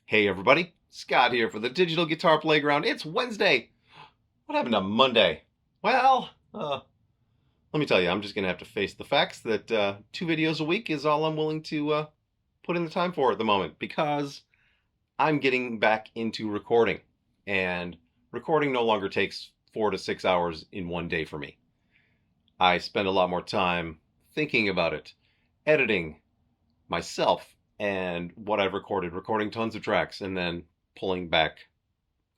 Hey everybody, Scott here for the Digital Guitar Playground. It's Wednesday. What happened to Monday? Well, let me tell you, I'm just going to have to face the facts that 2 videos a week is all I'm willing to put in the time for at the moment because I'm getting back into recording. And recording no longer takes 4 to 6 hours in one day for me. I spend a lot more time thinking about it, editing myself and what I've recording tons of tracks and then pulling back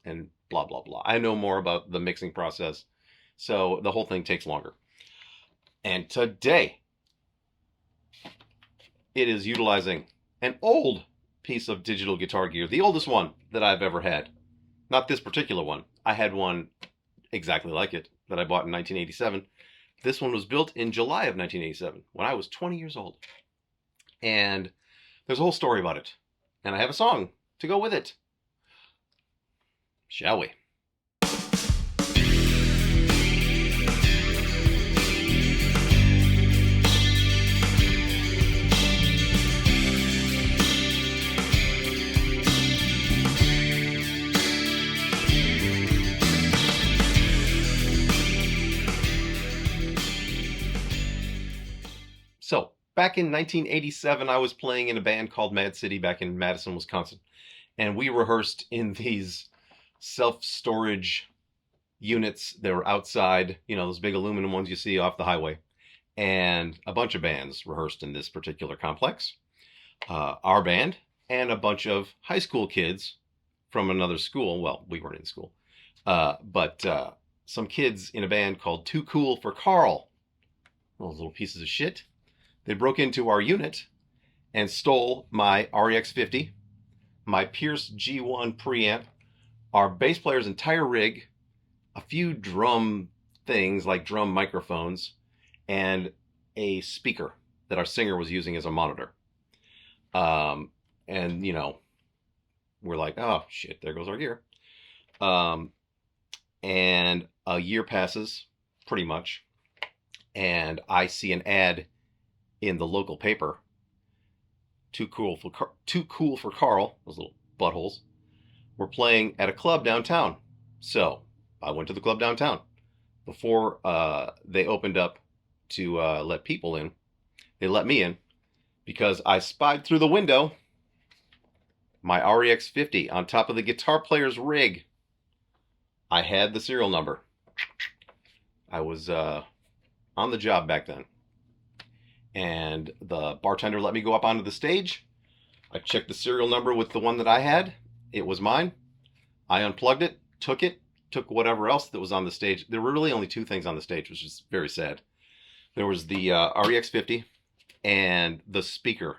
and blah, blah, blah. I know more about the mixing process, so the whole thing takes longer. And today, it is utilizing an old piece of digital guitar gear, the oldest one that I've ever had. Not this particular one. I had one exactly like it that I bought in 1987. This one was built in July of 1987 when I was 20 years old. And there's a whole story about it. And I have a song to go with it. Shall we? So, back in 1987, I was playing in a band called Mad City back in Madison, Wisconsin. And we rehearsed in these self-storage units that were outside, you know, those big aluminum ones you see off the highway. And a bunch of bands rehearsed in this particular complex. Our band and a bunch of high school kids from another school. Well, we weren't in school. But some kids in a band called Too Cool for Carl. Those little pieces of shit. They broke into our unit and stole my REX50, my Pierce G1 preamp, our bass player's entire rig, a few drum things like drum microphones, and a speaker that our singer was using as a monitor. And, you know, we're like, oh, shit, there goes our gear. And a year passes, pretty much, and I see an ad in the local paper, Too Cool for Carl, those little buttholes, were playing at a club downtown. So I went to the club downtown. Before they opened up to let people in, they let me in because I spied through the window my REX50 on top of the guitar player's rig. I had the serial number. I was on the job back then. And the bartender let me go up onto the stage. I checked the serial number with the one that I had. It was mine. I unplugged it, took whatever else that was on the stage. There were really only two things on the stage, which is very sad. There was the REX50 and the speaker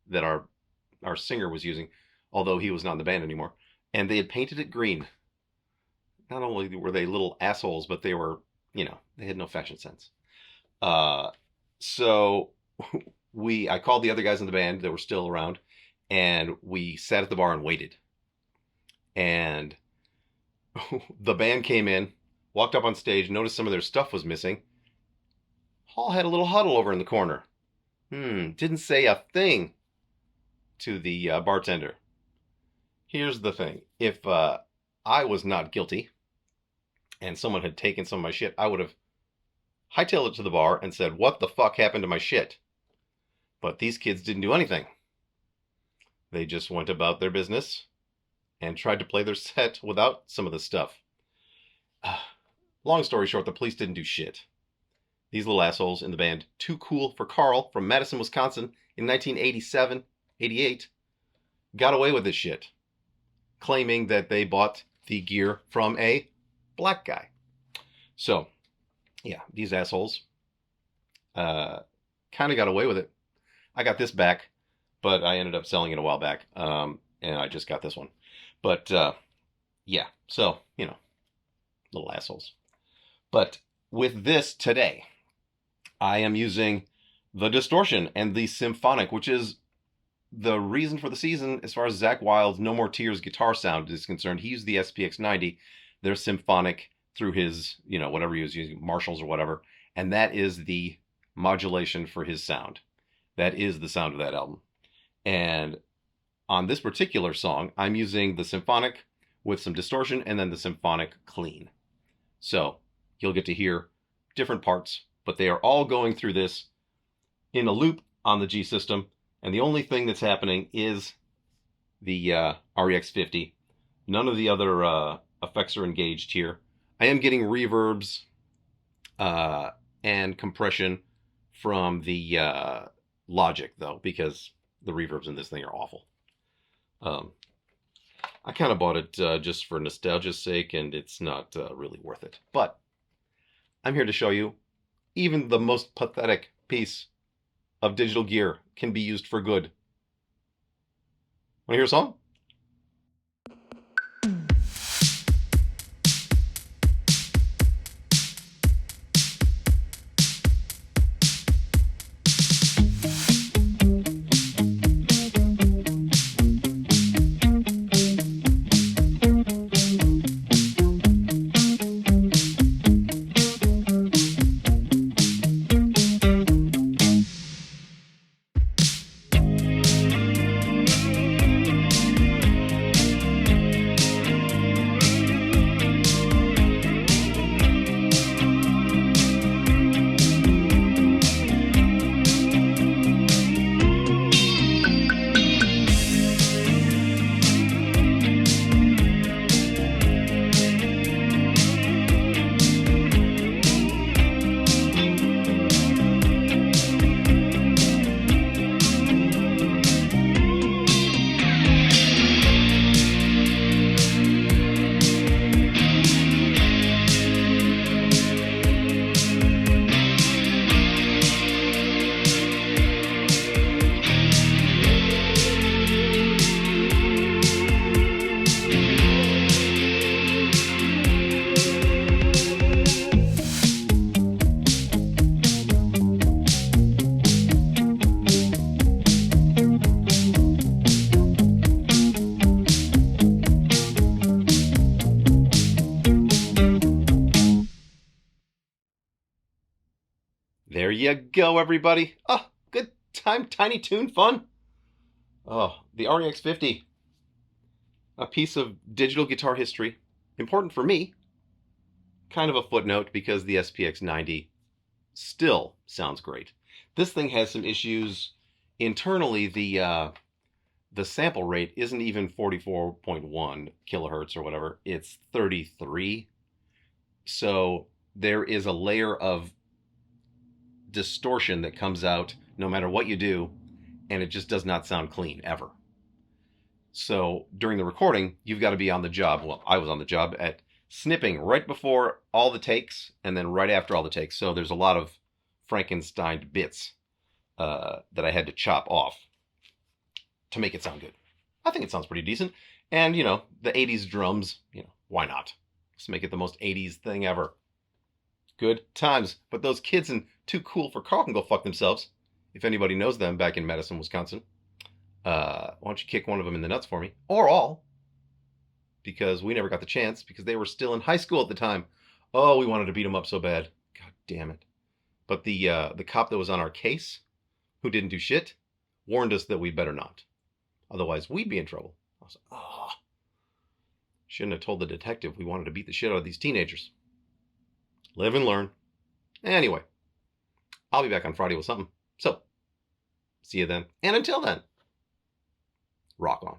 that our singer was using, although he was not in the band anymore. And they had painted it green. Not only were they little assholes, but they were, you know, they had no fashion sense. So I called the other guys in the band that were still around, and we sat at the bar and waited. And the band came in, walked up on stage, noticed some of their stuff was missing. All had a little huddle over in the corner. Didn't say a thing to the bartender. Here's the thing. If I was not guilty and someone had taken some of my shit, I would have hightailed it to the bar and said, what the fuck happened to my shit? But these kids didn't do anything. They just went about their business and tried to play their set without some of the stuff. Long story short, the police didn't do shit. These little assholes in the band Too Cool for Carl from Madison, Wisconsin in 1987, 88, got away with this shit, claiming that they bought the gear from a black guy. So, yeah, these assholes kind of got away with it. I got this back, but I ended up selling it a while back, and I just got this one. But, yeah, so, you know, little assholes. But with this today, I am using the distortion and the symphonic, which is the reason for the season as far as Zakk Wylde's No More Tears guitar sound is concerned. He used the SPX90, their symphonic, through his, you know, whatever he was using, Marshalls or whatever. And that is the modulation for his sound. That is the sound of that album. And on this particular song, I'm using the symphonic with some distortion and then the symphonic clean. So you'll get to hear different parts, but they are all going through this in a loop on the G system. And the only thing that's happening is the REX50. None of the other effects are engaged here. I am getting reverbs and compression from the Logic, though, because the reverbs in this thing are awful. I kind of bought it just for nostalgia's sake, and it's not really worth it. But I'm here to show you even the most pathetic piece of digital gear can be used for good. Want to hear a song? There you go, everybody. Oh, good time, Tiny Toon fun. Oh, the REX50, a piece of digital guitar history. Important for me. Kind of a footnote because the SPX90 still sounds great. This thing has some issues internally. The sample rate isn't even 44.1 kilohertz or whatever. It's 33. So there is a layer of distortion that comes out no matter what you do, and it just does not sound clean ever. So during the recording, you've got to be on the job. Well, I was on the job at snipping right before all the takes and then right after all the takes. So there's a lot of Frankenstein bits that I had to chop off to make it sound good. I think it sounds pretty decent. And, you know, the 80s drums, you know, why not? Let's make it the most 80s thing ever. Good times. But those kids in Too Cool for Carl can go fuck themselves. If anybody knows them back in Madison, Wisconsin. Why don't you kick one of them in the nuts for me? Or all. Because we never got the chance because they were still in high school at the time. Oh, we wanted to beat them up so bad. God damn it. But the cop that was on our case, who didn't do shit, warned us that we better not. Otherwise, we'd be in trouble. I was like, oh. Shouldn't have told the detective we wanted to beat the shit out of these teenagers. Live and learn. Anyway, I'll be back on Friday with something. So, see you then. And until then, rock on.